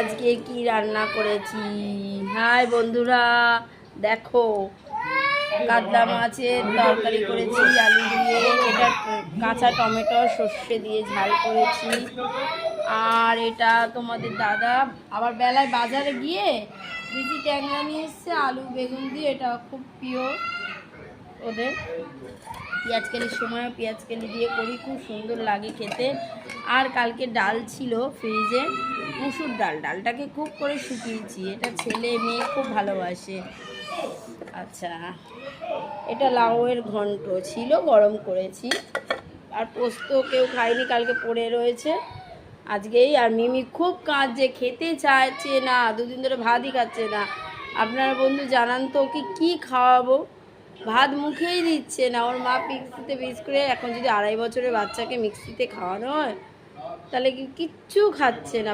আজকে কি রান্না করেছি? হাই বন্ধুরা, দেখো কাতলা মাছের তরকারি করেছি আলু দিয়ে, এটা কাঁচা টমেটো সর্ষে দিয়ে ঝাল করেছি। আর এটা তোমাদের দাদা আবার বেলায় বাজারে গিয়ে দিদি ট্যাংরা নিয়ে এসছে আলু বেগুন দিয়ে, এটা খুব প্রিয় ওদের। পেঁয়াজকালির সময় পেঁয়াজকালি দিয়ে করি, খুব সুন্দর লাগে খেতে। আর কালকে ডাল ছিল ফ্রিজে, মুসুর ডাল, ডালটাকে খুব করে শুকিয়েছি, এটা ছেলে মেয়ে খুব ভালোবাসে। আচ্ছা, এটা লাউয়ের ঘন্ট ছিল, গরম করেছি। আর পোস্ত কেউ খায়নি, কালকে পড়ে রয়েছে আজকেই। আর মিমি খুব কাঁদছে, খেতে চাইছে না, দুদিন ধরে ভাতই খাচ্ছে না। আপনারা বন্ধু জানান তো ওকে কী খাওয়াবো, ভাত মুখেই দিচ্ছে না। ওর মা মিক্সিতে পিস করে, এখন যদি 2.5 বছরের বাচ্চাকে মিক্সিতে খাওয়ানো হয় তাহলে কিচ্ছু খাচ্ছে না।